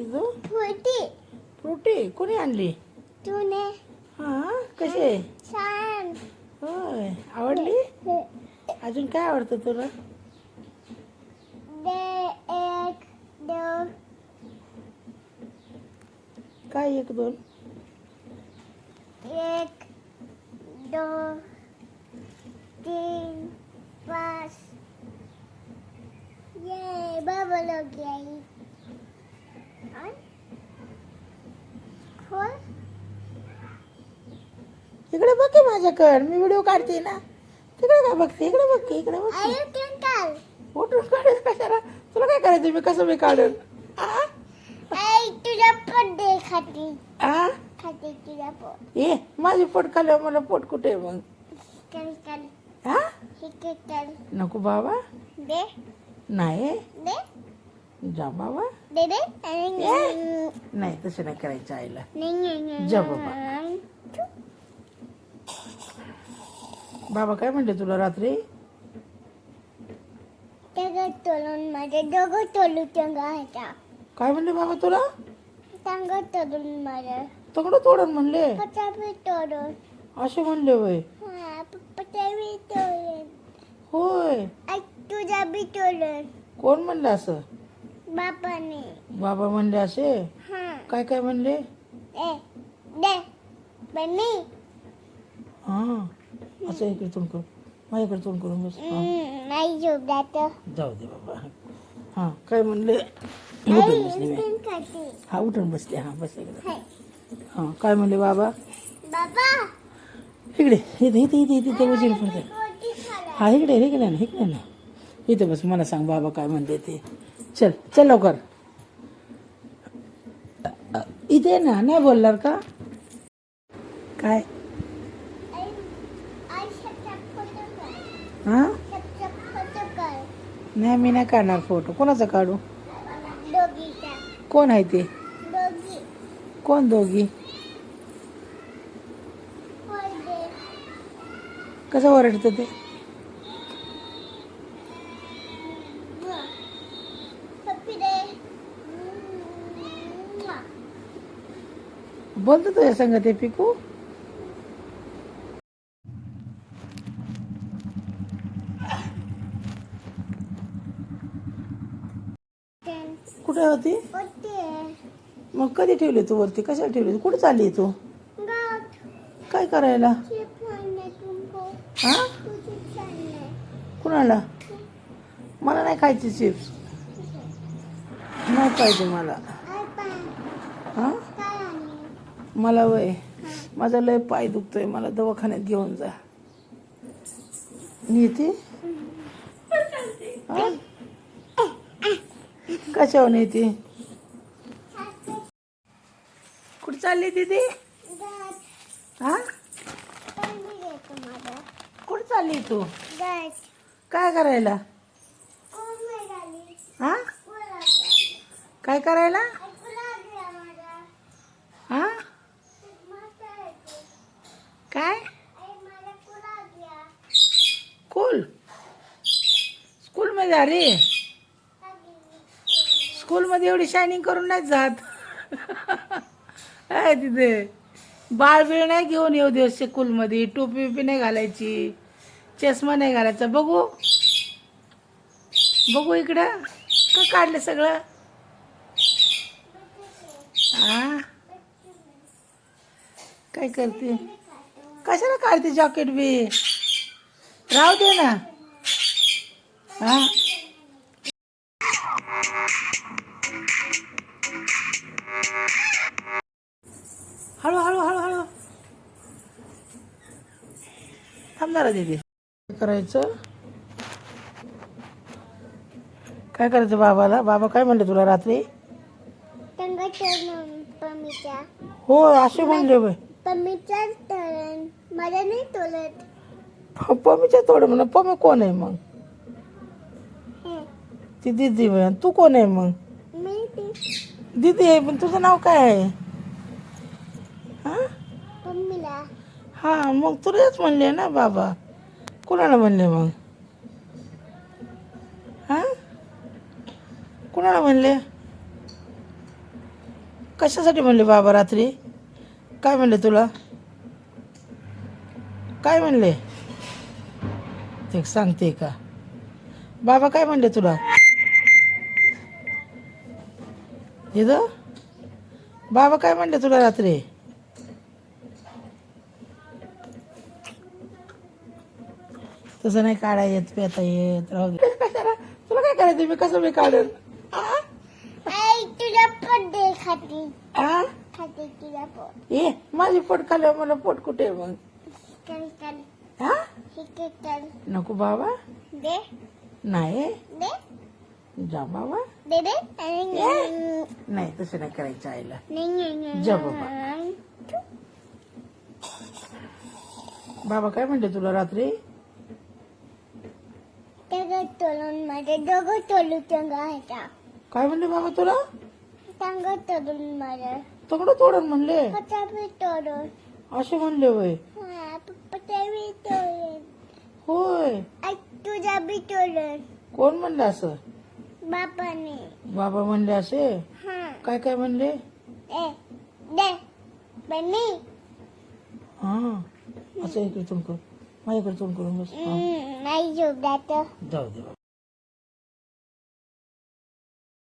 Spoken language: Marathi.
तुझं फ्रुटी फ्रुटी कोणी आणली? तूने हां कसे? छान होय आवडली? अजून काय आवडतं तुला? दे एक दोन काय एक दोन? एक दोन तीन पाच ये बाबा लोग आई खोल इकडे बघ की माझ्याकडे मी व्हिडिओ काढते ना. तिकडे काय बघते? इकडे बघ की इकडे बघ आई की. ट्विंकल फोटो काढ कशाला? तुला काय करायचं? मी कसं मी काढून आई तुझा पोट दे खाती आ खाती तुझा पोट ए माझी पोट खाल्ल्यावर मला पोट कुठे आहे मग? कल कल हा हिके कल नको बाबा दे नाही दे जा बाबा दे दे नाही तसं नाही करायचं आईला. नहीं जा बाबा. बाबा काय म्हणते तुला रात्री? टंगा तोलून माझे दोघं तोलू टंगा ह्याचा काय म्हणले बाबा तुला? टंगा तोलून माझे तगडं तोडून म्हणले पप्पा बी तोडून असे म्हणले वय? हा पप्पा बी तोडून होय आई तुझा बी तोडून कोण म्हणलं असं? बापाने बाबा म्हणले असे? हा काय काय म्हणले? ए दे बन्नी हा असं इकडे तोंड करून माझ्याकडे तोंड करून बस. हा. नाही झोप जातं जाऊ दे बाबा. हा काय म्हणले? उठून बसले मी. खाती हा उठून बसले. हा बस इकडे. हाय हा काय म्हणले बाबा? बाबा इकडे इथे इथे इथे इथे ते उजेड पडते. रोटी खाला हा इकडे इकडे ना इकडे ना इथे बस. मला सांग बाबा काय म्हणते ते. चल चल लवकर. इथे ना नाही बोलणार का? काय आई आई शपशप फोटो कर हा शपशप फोटो कर नाही मी नाही काढणार फोटो. कोणाचा काढू? दोघीचा कोण आहे ते? दोघी कोण दोघी? होय दे कसं ओरडतं ते? पप्पी दे बोलतो तुझ्या संग ते पिकू? कुठे होती? होते मग कधी ठेवली तू वरती? कशाला ठेवली? कुठे चालली तू? गाठ काय करायला? चिप आणले तुमको हा तू चिप्स आणले कुणाला? मला नाही खायची चिप्स. नाही पाहिजे मला. आई पण हा काय आणले मला वय माझा लय पाय दुखतोय. मला दवाखान्यात घेऊन जा. नेते? हा? कशावर नेते? कुठे चालली दीदी? गाठ हा पण मी घेतो माझा कुठे चालली तू? गाठ काय करायला? कोण मिळाली हा कोला काय करायला? कोला दिला माझा हा मस्त आहे ते. काय आई मला कोला द्या स्कूल? स्कूलमध्ये अरे स्कूलमध्ये एवढी शायनिंग करून नाही जात. आहे तिथे बाळ बिळ नाही घेऊन येऊ दिवस स्कूलमध्ये. टोपी बिपी नाही घालायची. चष्मा नाही घालायचा. बघू बघू इकडं का काढलं सगळं? हा काय करते? कशाला काढते जॉकेट बी? राहू दे ना. हा हळू हळू हळू हळू थांबणार दीदी. काय करायचं? काय करायचं बाबाला? बाबा काय म्हणले तुला रात्री? टंगा तोलून पम्मीच्या हो असे म्हणले बाई. पम्मीचा तोलन मला नाही तोलत पमीच्या तोड म्हणा. पमी कोण आहे मग? हे ती दीदी बाई. तू कोण आहे मग? मी ती दीदी आहे पण तुझं नाव काय आहे? हा पम्मीला हा मग तुलाच म्हणले ना बाबा. कुणाला म्हणले मग? हा कुणाला म्हणले? कशासाठी म्हणले बाबा रात्री? काय म्हणले तुला? काय म्हणले ते सांगते का? बाबा काय म्हणले तुला? इथं बाबा काय म्हणले तुला रात्री? तसं नाही काढा येत, पेता येत, राहू दे. कशाला तुला काय करायचं? मी कसं मी काढेन? आई तुला पोट दे खाती आ? खाती तुला पोट ए माझी पोट खाल्ल्यावर मला पोट कुठे आहे मग? चल चल हा? इथे चल नको बाबा, दे नाही दे जा बाबा. दे दे नहीं नाही तसं नाही करायचं आईला. नहीं जा बाबा. बाबा काय म्हणले तुला रात्री? दगड तोडून माझे दगड तोडू चंगायचा काय म्हणले बाबा तुला? दगड तोडून माझे तगडं तोडून म्हणले? पप्पा बी तोडून असे म्हणले वय? हा पप्पा बी तोडून होय. आई तुझा बी तोडून कोण म्हणलं असं? बापाने बाबा म्हणले असे? हा काय काय म्हणले? दे दे बनी हा असं इकडे तोंड कर, माझ्याकडे तोंड करून बस. हा. नाही झोप जात जाऊ दे.